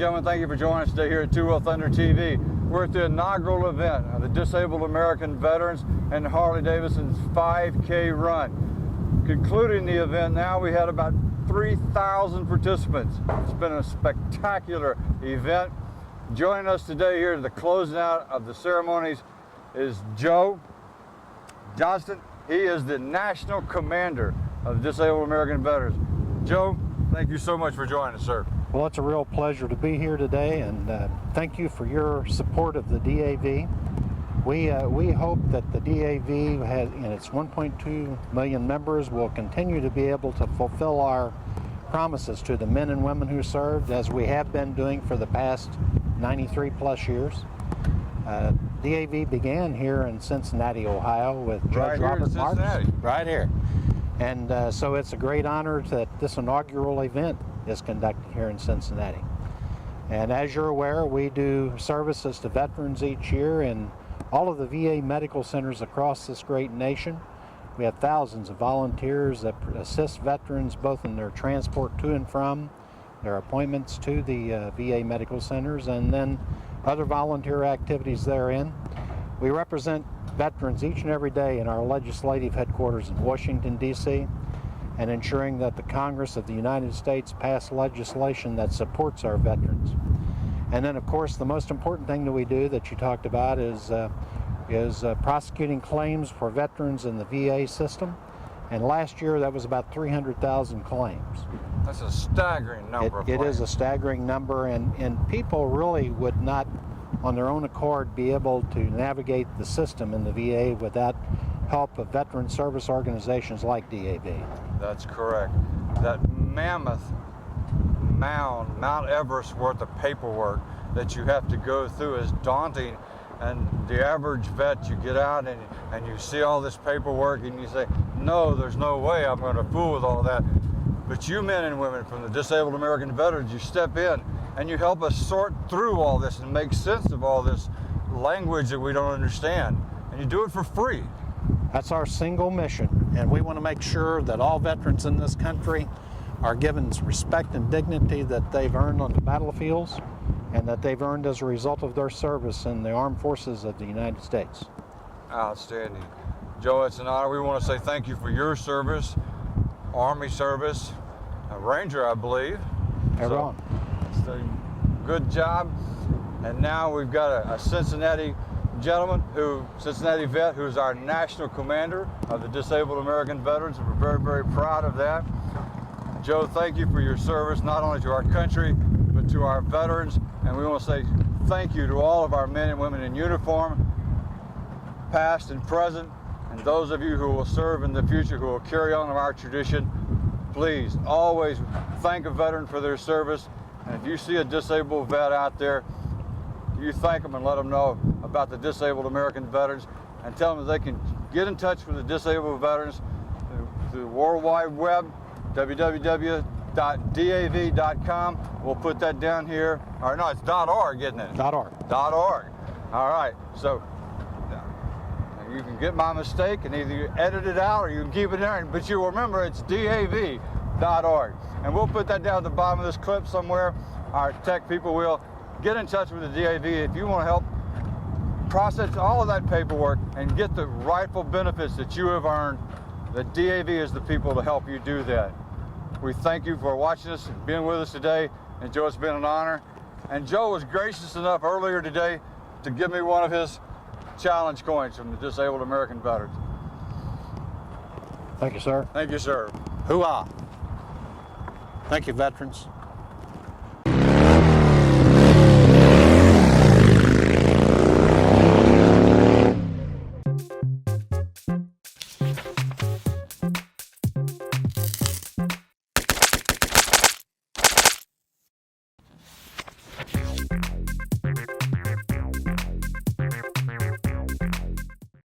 gentlemen, thank you for joining us today here at Two Wheel Thunder TV. We're at the inaugural event of the Disabled American Veterans and Harley-Davidson's 5K run. Concluding the event now, we had about 3,000 participants. It's been a spectacular event. Joining us today here at the closing out of the ceremonies is Joe Johnston. He is the National Commander of the Disabled American Veterans. Joe, thank you so much for joining us, sir. Well, it's a real pleasure to be here today, and thank you for your support of the DAV. We hope that the DAV has, in its 1.2 million members, will continue to be able to fulfill our promises to the men and women who served, as we have been doing for the past 93 plus years. DAV began here in Cincinnati, Ohio, with Judge Robert Marks. Right here. And so it's a great honor that this inaugural event is conducted here in Cincinnati. And as you're aware, we do services to veterans each year in all of the VA medical centers across this great nation. We have thousands of volunteers that assist veterans both in their transport to and from their appointments to the VA medical centers, and then other volunteer activities therein. We represent veterans each and every day in our legislative headquarters in Washington, D.C., and ensuring that the Congress of the United States pass legislation that supports our veterans. And then, of course, the most important thing that we do that you talked about is prosecuting claims for veterans in the VA system. And last year, that was about 300,000 claims. That's a staggering number of claims. It is a staggering number, and people really would not, on their own accord, be able to navigate the system in the VA without help of veteran service organizations like DAV. That's correct. That mammoth mound, Mount Everest worth of paperwork that you have to go through is daunting. And the average vet, you get out and you see all this paperwork and you say, no, there's no way I'm going to fool with all that. But you men and women from the Disabled American Veterans, you step in and you help us sort through all this and make sense of all this language that we don't understand. And you do it for free. That's our single mission, and we want to make sure that all veterans in this country are given respect and dignity that they've earned on the battlefields and that they've earned as a result of their service in the armed forces of the United States. Outstanding. Joe, it's an honor. We want to say thank you for your service, Army service, a Ranger, I believe. Everyone. It's a good job. And now we've got a Cincinnati gentleman, Cincinnati vet, who's our national commander of the Disabled American Veterans, and we're very, very proud of that. Joe, thank you for your service, not only to our country, but to our veterans. And we want to say thank you to all of our men and women in uniform, past and present, and those of you who will serve in the future, who will carry on our tradition. Please always thank a veteran for their service. And if you see a disabled vet out there, you thank them and let them know about the Disabled American Veterans, and tell them that they can get in touch with the disabled veterans through the World Wide Web, www.dav.com. We'll put that down here. Or no, it's .org, isn't it? .org. .org. All right. So you can get my mistake and either you edit it out or you can keep it there, but you remember it's DAV.org. And we'll put that down at the bottom of this clip somewhere. Our tech people will. Get in touch with the DAV if you want to help process all of that paperwork and get the rightful benefits that you have earned. The DAV is the people to help you do that. We thank you for watching us and being with us today. And Joe, it's been an honor. And Joe was gracious enough earlier today to give me one of his challenge coins from the Disabled American Veterans. Thank you, sir. Thank you, sir. Hoorah. Thank you, veterans.